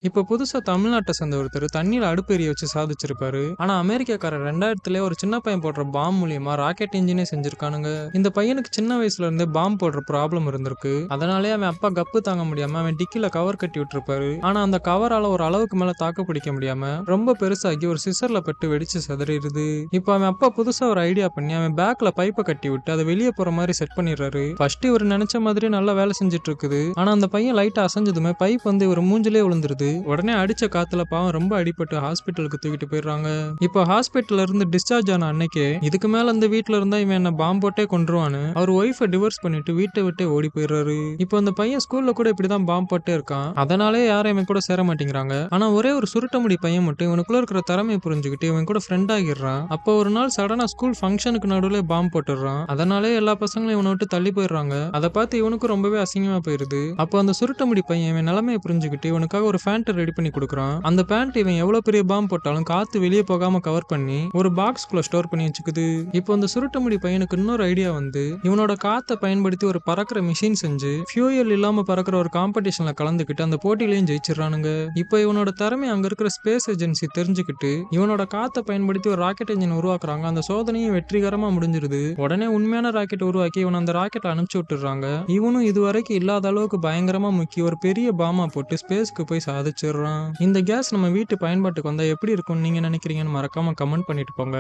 இப்ப புதுசா தமிழ்நாட்ட சேர்ந்த ஒருத்தர் தண்ணீல அடுப்பு எரிய வச்சு சாதிச்சிருக்காரு. ஆனா அமெரிக்காக்காரன் 2000லே ஒரு சின்ன பையன் போடுற பாம் மூலியமா ராக்கெட் இன்ஜினே செஞ்சிருக்கானுங்க. இந்த பையனுக்கு சின்ன வயசுல இருந்தே பாம் போடுற ப்ராப்ளம் இருந்திருக்கு. அதனாலே அவன் அப்பா கப்பு தாங்க முடியாம அவன் டிக்கில கவர் கட்டி விட்டுருப்பாரு. ஆனா அந்த கவரால ஒரு அளவுக்கு மேல தாக்கு பிடிக்க முடியாம ரொம்ப பெருசாகி ஒரு சிசர்ல பட்டு வெடிச்சு சிதறிடுது. இப்ப அவன் அப்பா புதுசா ஒரு ஐடியா பண்ணி அவன் பேக்ல பைப்பை கட்டி விட்டு அதை வெளியே போற மாதிரி செட் பண்ணிடுறாரு. ஃபர்ஸ்ட் இவர் நினைச்ச மாதிரி நல்லா வேலை செஞ்சுட்டு இருக்குது. ஆனா அந்த பையன் லைட்டா அசைஞ்சதுமே பைப் வந்து இவர் மூஞ்சிலே விழுந்துருது. உடனே அடிச்ச காத்துல பாவம் ரொம்ப அடிபட்டு ஹாஸ்பிட்டலுக்கு தூக்கிட்டு போயிடுறாங்க. இப்போ ஹாஸ்பிட்டல்ல இருந்து டிஸ்சார்ஜ் ஆன அன்னைக்கே இதுக்கு மேல இந்த வீட்ல இருந்தா இவன் என்ன பாம்பு போட்டே கொன்றுவான்னு அவர் ஒய்ஃபை டிவோர்ஸ் பண்ணிட்டு வீட்டை விட்டே ஓடி போயிடுறாரு. இப்போ அந்த பையன் ஸ்கூல்ல கூட இப்படிதான் பாம்பு போட்டே இருக்கான். அதனாலே யாரும் இவன் கூட சேர மாட்டேங்கிறாங்க. ஆனா ஒரே ஒரு சுருட்ட முடி பையன் மட்டும் இவனுக்குள்ள இருக்கிற திறமையை புரிஞ்சுக்கிட்டு இவன் கூட ஃப்ரெண்ட் ஆகிடுறான். அப்போ ஒரு நாள் சடனா ஸ்கூல் ஃபங்க்ஷனுக்கு நடுவுல பாம்பு போட்டுடுறான். அதனாலே எல்லா பசங்களும் இவனை விட்டு தள்ளி போயிடுறாங்க. அதை பார்த்து இவனுக்கும் ரொம்பவே அசிங்கமா போயிருது. அப்போ அந்த சுருட்ட முடி பையன் இவன் நிலைமையை புரிஞ்சுக்கிட்டு இவனுக்காக ஒரு ஃபேண்ட் ரெடி பண்ணி கொடுக்குறான். அந்த பேண்ட் இவன் எவ்வளவு பெரிய பாம்பு போட்டாலும் காத்து வெளியே போகாம கவர் பண்ணி ஒரு பாக்ஸ்குள்ள ஸ்டோர் பண்ணி வச்சுக்குது. இப்போ இந்த சுருட்ட முடி பையனுக்கு இன்னொரு ஐடியா வந்து இவனோட காத்தை பயன்படுத்தி ஒரு பறக்கிற மிஷின் செஞ்சு ஃபியூயல் இல்லாம பறக்கிற ஒரு காம்படிஷன்ல கலந்துக்கிட்டு அந்த போட்டியிலையும் ஜெயிச்சிடறானுங்க. இப்போ இவனோட திறமை அங்க இருக்கிற ஸ்பேஸ் ஏஜென்சி தெரிஞ்சுக்கிட்டு இவனோட காத்தை பயன்படுத்தி ஒரு ராக்கெட் இன்ஜின் உருவாக்குறாங்க. அந்த சோதனையும் வெற்றிகரமா முடிஞ்சிருது. உடனே உண்மையான ராக்கெட் உருவாக்கி இவன் அந்த ராக்கெட் அனுப்பிச்சு விட்டுறாங்க. இவனும் இதுவரைக்கும் இல்லாத அளவுக்கு பயங்கரமா முக்கி ஒரு பெரிய பாமா போட்டு ஸ்பேஸ்க்கு போய் சாதிச்சிடுறான். இந்த கேஸ் நம்ம வீட்டு பயன்பாட்டுக்கு வந்தா எப்படி இருக்கும்னு நீங்க நினைக்கிறீங்கன்னு மறக்காம கமெண்ட் பண்ணிட்டு போங்க.